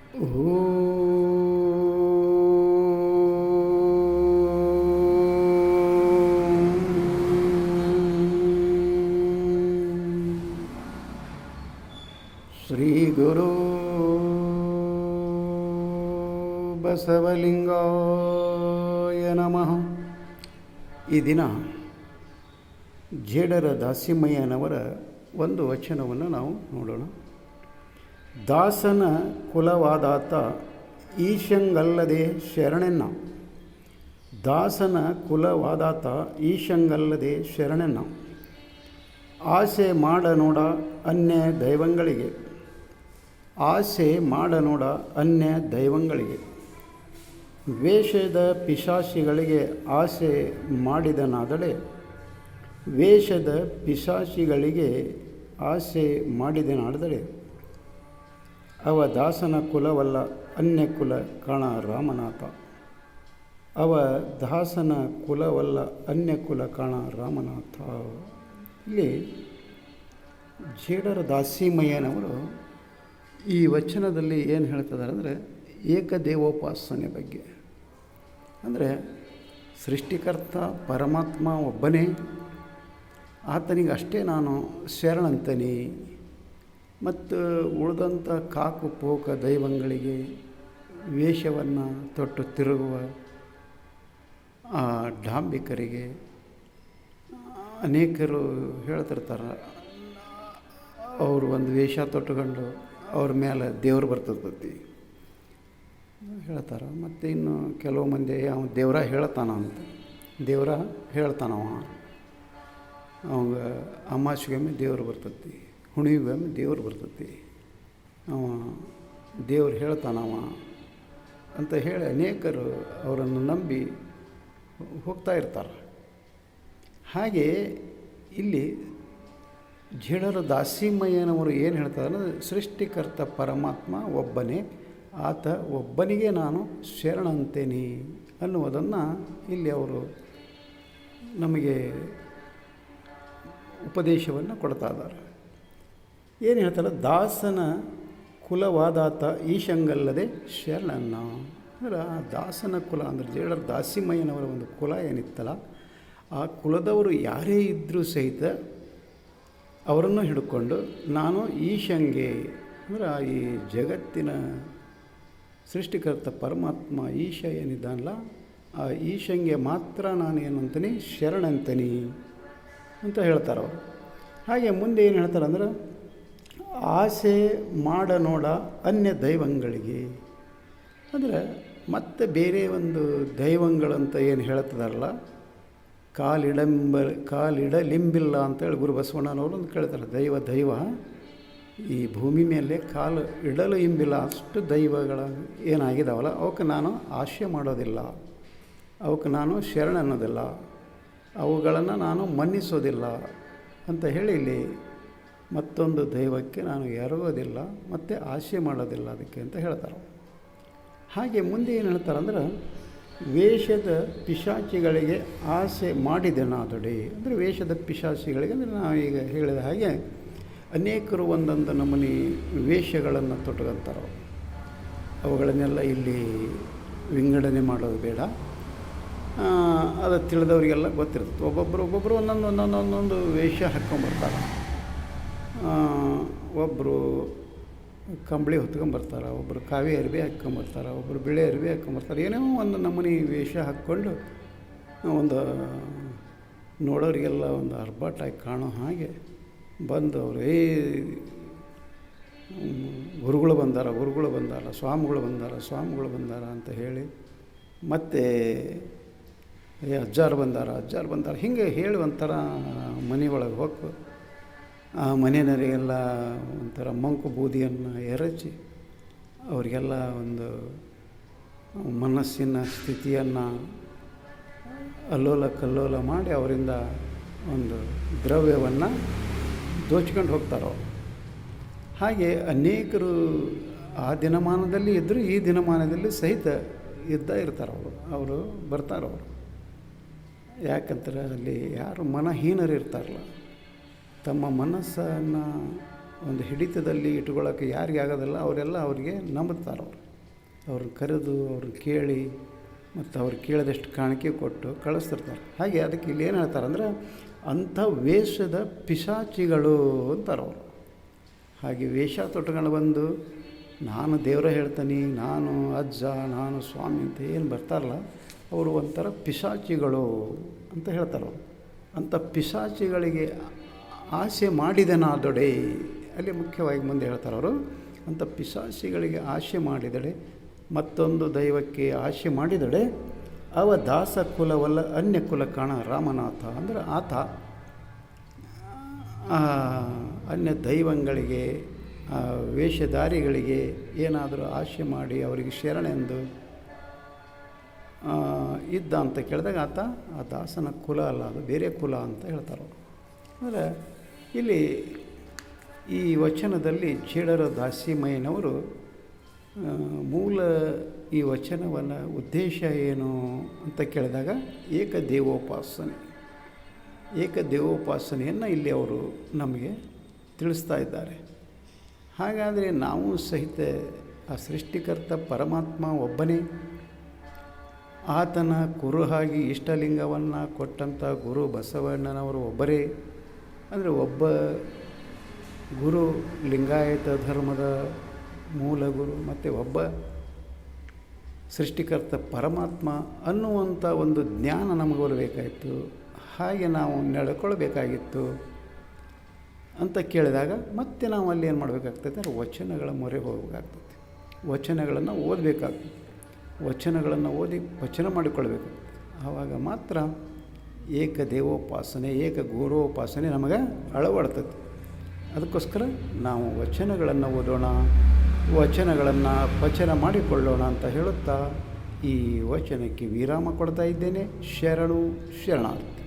ಶ್ರೀ ಗುರು ಬಸವಲಿಂಗಾಯ ನಮಃ. ಈ ದಿನ ಜೇಡರ ದಾಸಿಮಯ್ಯನವರ ಒಂದು ವಚನವನ್ನು ನಾವು ನೋಡೋಣ. ದಾಸನ ಕುಲವಾದಾತ ಈಶಂಗಲ್ಲದೆ ಶರಣೆನ್ನ. ದಾಸನ ಕುಲವಾದಾತ ಈಶಂಗಲ್ಲದೆ ಶರಣೆನ್ನ. ಆಸೆ ಮಾಡ ನೋಡ ಅನ್ಯ ದೈವಗಳಿಗೆ. ಆಸೆ ಮಾಡ ನೋಡ ಅನ್ಯ ದೈವಗಳಿಗೆ. ವೇಷದ ಪಿಶಾಚಿಗಳಿಗೆ ಆಸೆ ಮಾಡಿದನಾದಡೆ. ವೇಷದ ಪಿಶಾಚಿಗಳಿಗೆ ಆಸೆ ಮಾಡಿದನಾದಡೆ. ಅವ ದಾಸನ ಕುಲವಲ್ಲ ಅನ್ಯ ಕುಲ ಕಾಣ ರಾಮನಾಥ. ಅವ ದಾಸನ ಕುಲವಲ್ಲ ಅನ್ಯ ಕುಲ ಕಾಣ ರಾಮನಾಥ. ಇಲ್ಲಿ ಜೇಡರ ದಾಸಿಮಯ್ಯನವರು ಈ ವಚನದಲ್ಲಿ ಏನು ಹೇಳ್ತಿದ್ದಾರೆ ಅಂದರೆ ಏಕದೇವೋಪಾಸನೆ ಬಗ್ಗೆ. ಅಂದರೆ ಸೃಷ್ಟಿಕರ್ತ ಪರಮಾತ್ಮ ಒಬ್ಬನೇ, ಆತನಿಗೆ ಅಷ್ಟೇ ನಾನು ಶರಣಂತನಿ. ಮತ್ತು ಉಳಿದಂಥ ಕಾಕು ಪೋಕ ದೈವಗಳಿಗೆ ವೇಷವನ್ನು ತೊಟ್ಟು ತಿರುಗುವ ಆ ಡಾಂಬಿಕರಿಗೆ ಅನೇಕರು ಹೇಳ್ತಿರ್ತಾರೆ, ಅವರು ಒಂದು ವೇಷ ತೊಟ್ಟುಕೊಂಡು ಅವ್ರ ಮೇಲೆ ದೇವ್ರು ಬರ್ತೈತಿ ಹೇಳ್ತಾರೆ. ಮತ್ತು ಇನ್ನು ಕೆಲವು ಮಂದಿ ಅವ ದೇವ್ರ ಹೇಳ್ತಾನ ಅಂತ, ದೇವ್ರ ಹೇಳ್ತಾನವ, ಅವಾಗ ಅಮಾವಾಸ್ಯೆಗೊಮ್ಮೆ ದೇವ್ರು ಬರ್ತೈತಿ, ಹುಣ್ಣಿಮೆಗೊಮ್ಮೆ ದೇವ್ರು ಬರ್ತೈತಿ, ಅವ ದೇವ್ರು ಹೇಳ್ತಾನವ ಅಂತ ಹೇಳಿ ಅನೇಕರು ಅವರನ್ನು ನಂಬಿ ಹೋಗ್ತಾ ಇರ್ತಾರೆ. ಹಾಗೆ ಇಲ್ಲಿ ಜೇಡರ ದಾಸಿಮಯ್ಯನವರು ಏನು ಹೇಳ್ತಾರೆ ಅಂದರೆ ಸೃಷ್ಟಿಕರ್ತ ಪರಮಾತ್ಮ ಒಬ್ಬನೇ, ಆತ ಒಬ್ಬನಿಗೆ ನಾನು ಶರಣಂತೇನೆ ಅನ್ನುವುದನ್ನು ಇಲ್ಲಿ ಅವರು ನಮಗೆ ಉಪದೇಶವನ್ನು ಕೊಡ್ತಾ ಇದ್ದಾರೆ. ಏನು ಹೇಳ್ತಾರೆ, ದಾಸನ ಕುಲವಾದಾತ ಈಶಂಗಲ್ಲದೆ ಶರಣನ್ನ. ಅಂದರೆ ಆ ದಾಸನ ಕುಲ ಅಂದರೆ ಜೇಡರ ದಾಸಿಮಯ್ಯನವರ ಒಂದು ಕುಲ ಏನಿತ್ತಲ್ಲ, ಆ ಕುಲದವರು ಯಾರೇ ಇದ್ದರೂ ಸಹಿತ ಅವರನ್ನು ಹಿಡ್ಕೊಂಡು ನಾನು ಈಶಂಗೆ ಅಂದರೆ ಈ ಜಗತ್ತಿನ ಸೃಷ್ಟಿಕರ್ತ ಪರಮಾತ್ಮ ಈಶ ಏನಿದ್ದಾನಲ್ಲ, ಆ ಈಶಂಗೆ ಮಾತ್ರ ನಾನು ಏನು ಅಂತೀನಿ, ಶರಣಂತನಿ ಅಂತ ಹೇಳ್ತಾರೆ ಅವರು. ಹಾಗೆ ಮುಂದೆ ಏನು ಹೇಳ್ತಾರೆ ಅಂದ್ರೆ ಆಸೆ ಮಾಡ ನೋಡ ಅನ್ಯ ದೈವಗಳಿಗೆ. ಅಂದರೆ ಮತ್ತೆ ಬೇರೆ ಒಂದು ದೈವಗಳಂತ ಏನು ಹೇಳ್ತದಾರಲ್ಲ, ಕಾಲಿಡಲಿಂಬಿಲ್ಲ ಅಂತೇಳಿ ಗುರು ಬಸವಣ್ಣನವರು ಒಂದು ಕೇಳ್ತಾರೆ. ದೈವ ಈ ಭೂಮಿ ಮೇಲೆ ಕಾಲು ಇಡಲು ಇಂಬಿಲ್ಲ ಅಷ್ಟು ದೈವಗಳ ಏನಾಗಿದ್ದಾವಲ್ಲ, ಅವಕ್ಕೆ ನಾನು ಆಶೆ ಮಾಡೋದಿಲ್ಲ, ಅವಕ್ಕೆ ನಾನು ಶರಣ ಅನ್ನೋದಿಲ್ಲ, ಅವುಗಳನ್ನು ನಾನು ಮನ್ನಿಸೋದಿಲ್ಲ ಅಂತ ಹೇಳಿ ಇಲ್ಲಿ ಮತ್ತೊಂದು ದೈವಕ್ಕೆ ನಾನು ಎರಗೋದಿಲ್ಲ ಮತ್ತು ಆಶೆ ಮಾಡೋದಿಲ್ಲ ಅದಕ್ಕೆ ಅಂತ ಹೇಳ್ತಾರೆ. ಹಾಗೆ ಮುಂದೆ ಏನು ಹೇಳ್ತಾರೆ ಅಂದ್ರೆ ವೇಷದ ಪಿಶಾಚಿಗಳಿಗೆ ಆಸೆ ಮಾಡಿದೆನಾದೊಡೆ. ಅಂದರೆ ವೇಷದ ಪಿಶಾಚಿಗಳಿಗೆ ಅಂದರೆ ನಾವು ಈಗ ಹೇಳಿದ ಹಾಗೆ ಅನೇಕರು ಒಂದೊಂದು ನಮೂನಿ ವೇಷಗಳನ್ನು ತೊಟ್ಕೊಂತಾರೆ. ಅವುಗಳನ್ನೆಲ್ಲ ಇಲ್ಲಿ ವಿಂಗಡಣೆ ಮಾಡೋದು ಬೇಡ, ಅದು ತಿಳಿದವರಿಗೆಲ್ಲ ಗೊತ್ತಿರ್ತದೆ. ಒಬ್ಬೊಬ್ಬರು ಒಂದೊಂದು ವೇಷ ಹಾಕ್ಕೊಂಬರ್ತಾರೆ. ಒಬ್ಬರು ಕಂಬಳಿ ಹೊತ್ಕೊಂಬರ್ತಾರೆ, ಒಬ್ಬರು ಕಾವಿ ಅರಿವೆ ಹಾಕ್ಕೊಂಬರ್ತಾರೆ, ಒಬ್ಬರು ಬಿಳೆ ಅರಿವೆ ಹಾಕ್ಕೊಂಬರ್ತಾರೆ. ಏನೋ ಒಂದು ನಮೂನಿ ವೇಷ ಹಾಕ್ಕೊಂಡು ಒಂದು ನೋಡೋರಿಗೆಲ್ಲ ಒಂದು ಅರ್ಬಾಟಾಗಿ ಕಾಣೋ ಹಾಗೆ ಬಂದು ಅವರು ಗುರುಗಳು ಬಂದಾರ, ಸ್ವಾಮಿಗಳು ಬಂದಾರ ಅಂತ ಹೇಳಿ, ಮತ್ತು ಅಜ್ಜಾರು ಬಂದಾರ ಹೀಗೆ ಹೇಳಿ ಒಂಥರ ಮನೆ ಒಳಗೆ ಹೋಗಿ ಆ ಮನೆಯವರಿಗೆಲ್ಲ ಒಂಥರ ಮಂಕು ಬೂದಿಯನ್ನು ಎರಚಿ ಅವರಿಗೆಲ್ಲ ಒಂದು ಮನಸ್ಸಿನ ಸ್ಥಿತಿಯನ್ನು ಅಲ್ಲೋಲ ಕಲ್ಲೋಲ ಮಾಡಿ ಅವರಿಂದ ಒಂದು ದ್ರವ್ಯವನ್ನು ದೋಚ್ಕೊಂಡು ಹೋಗ್ತಾರೆ. ಹಾಗೆ ಅನೇಕರು ಆ ದಿನಮಾನದಲ್ಲಿ ಇದ್ದರೂ ಈ ದಿನಮಾನದಲ್ಲಿ ಸಹಿತ ಇರ್ತಾರೆ. ಅವರು ಬರ್ತಾರವರು. ಯಾಕಂತಾರೆ ಅಲ್ಲಿ ಯಾರು ಮನಹೀನರು ಇರ್ತಾರಲ್ಲ, ತಮ್ಮ ಮನಸ್ಸನ್ನು ಒಂದು ಹಿಡಿತದಲ್ಲಿ ಇಟ್ಕೊಳ್ಳೋಕ್ಕೆ ಯಾರಿಗೆ ಆಗೋದಿಲ್ಲ ಅವರೆಲ್ಲ ಅವರಿಗೆ ನಂಬುತ್ತಾರೆ. ಅವ್ರನ್ನ ಕರೆದು ಅವ್ರನ್ನ ಕೇಳಿ ಮತ್ತು ಅವ್ರು ಕೇಳಿದಷ್ಟು ಕಾಣಿಕೆ ಕೊಟ್ಟು ಕಳಿಸ್ತಿರ್ತಾರೆ. ಹಾಗೆ ಅದಕ್ಕೆ ಇಲ್ಲಿ ಏನು ಹೇಳ್ತಾರೆ ಅಂದರೆ ಅಂಥ ವೇಷದ ಪಿಶಾಚಿಗಳು ಅಂತಾರೆ ಅವರು. ಹಾಗೆ ವೇಷ ತೊಟ್ಕೊಂಡು ಬಂದು ನಾನು ದೇವರ ಹೇಳ್ತೀನಿ, ನಾನು ಅಜ್ಜ, ನಾನು ಸ್ವಾಮಿ ಅಂತ ಏನು ಬರ್ತಾರಲ್ಲ ಅವರು ಒಂಥರ ಪಿಶಾಚಿಗಳು ಅಂತ ಹೇಳ್ತಾರೆ ಅವರು. ಅಂಥ ಪಿಶಾಚಿಗಳಿಗೆ ಆಸೆ ಮಾಡಿದೆನಾದೊಡೆ, ಅಲ್ಲಿ ಮುಖ್ಯವಾಗಿ ಮುಂದೆ ಹೇಳ್ತಾರೆ ಅವರು. ಅಂಥ ಪಿಶಾಚಿಗಳಿಗೆ ಆಸೆ ಮಾಡಿದಡೆ, ಮತ್ತೊಂದು ದೈವಕ್ಕೆ ಆಸೆ ಮಾಡಿದಡೆ, ಅವ ದಾಸ ಕುಲವಲ್ಲ ಅನ್ಯ ಕುಲ ಕಾಣ ರಾಮನಾಥ. ಅಂದರೆ ಆತ ಅನ್ಯ ದೈವಗಳಿಗೆ ವೇಷಧಾರಿಗಳಿಗೆ ಏನಾದರೂ ಆಸೆ ಮಾಡಿ ಅವರಿಗೆ ಶರಣೆಂದು ಇದ್ದ ಅಂತ ಕೇಳಿದಾಗ ಆತ ಆ ದಾಸನ ಕುಲ ಅಲ್ಲ, ಅದು ಬೇರೆ ಕುಲ ಅಂತ ಹೇಳ್ತಾರೆ. ಅಂದರೆ ಇಲ್ಲಿ ಈ ವಚನದಲ್ಲಿ ಜೇಡರ ದಾಸಿಮಯ್ಯನವರು ಮೂಲ ಈ ವಚನವನ್ನು ಉದ್ದೇಶ ಏನು ಅಂತ ಕೇಳಿದಾಗ ಏಕದೇವೋಪಾಸನೆಯನ್ನು ಇಲ್ಲಿ ಅವರು ನಮಗೆ ತಿಳಿಸ್ತಾ ಇದ್ದಾರೆ. ಹಾಗಾದರೆ ನಾವು ಸಹಿತ ಆ ಸೃಷ್ಟಿಕರ್ತ ಪರಮಾತ್ಮ ಒಬ್ಬನೇ, ಆತನ ಕುರುಹಾಗಿ ಇಷ್ಟಲಿಂಗವನ್ನು ಕೊಟ್ಟಂಥ ಗುರು ಬಸವಣ್ಣನವರು ಒಬ್ಬರೇ. ಅಂದರೆ ಒಬ್ಬ ಗುರು ಲಿಂಗಾಯತ ಧರ್ಮದ ಮೂಲ ಗುರು ಮತ್ತು ಒಬ್ಬ ಸೃಷ್ಟಿಕರ್ತ ಪರಮಾತ್ಮ ಅನ್ನುವಂಥ ಒಂದು ಜ್ಞಾನ ನಮಗೆ ಬರಬೇಕಾಯಿತು. ಹಾಗೆ ನಾವು ನಡ್ಕೊಳ್ಬೇಕಾಗಿತ್ತು ಅಂತ ಕೇಳಿದಾಗ ಮತ್ತೆ ನಾವು ಅಲ್ಲಿ ಏನು ಮಾಡಬೇಕಾಗ್ತೈತೆ ಅಂದರೆ ವಚನಗಳ ಮೊರೆ ಹೋಗಬೇಕಾಗ್ತೈತೆ. ವಚನಗಳನ್ನು ಓದಬೇಕಾಗ್ತದೆ. ವಚನಗಳನ್ನು ಓದಿ ವಚನ ಮಾಡಿಕೊಳ್ಬೇಕು. ಆವಾಗ ಮಾತ್ರ ಏಕದೇವೋಪಾಸನೆ ಏಕಗುರೋಪಾಸನೆ ನಮಗೆ ಅಳವಡ್ತದೆ. ಅದಕ್ಕೋಸ್ಕರ ನಾವು ವಚನಗಳನ್ನು ಓದೋಣ, ವಚನಗಳನ್ನು ಪಚನ ಮಾಡಿಕೊಳ್ಳೋಣ ಅಂತ ಹೇಳುತ್ತಾ ಈ ವಚನಕ್ಕೆ ವಿರಾಮ ಕೊಡ್ತಾ ಇದ್ದೇನೆ. ಶರಣು ಶರಣಾರ್ಥಿ.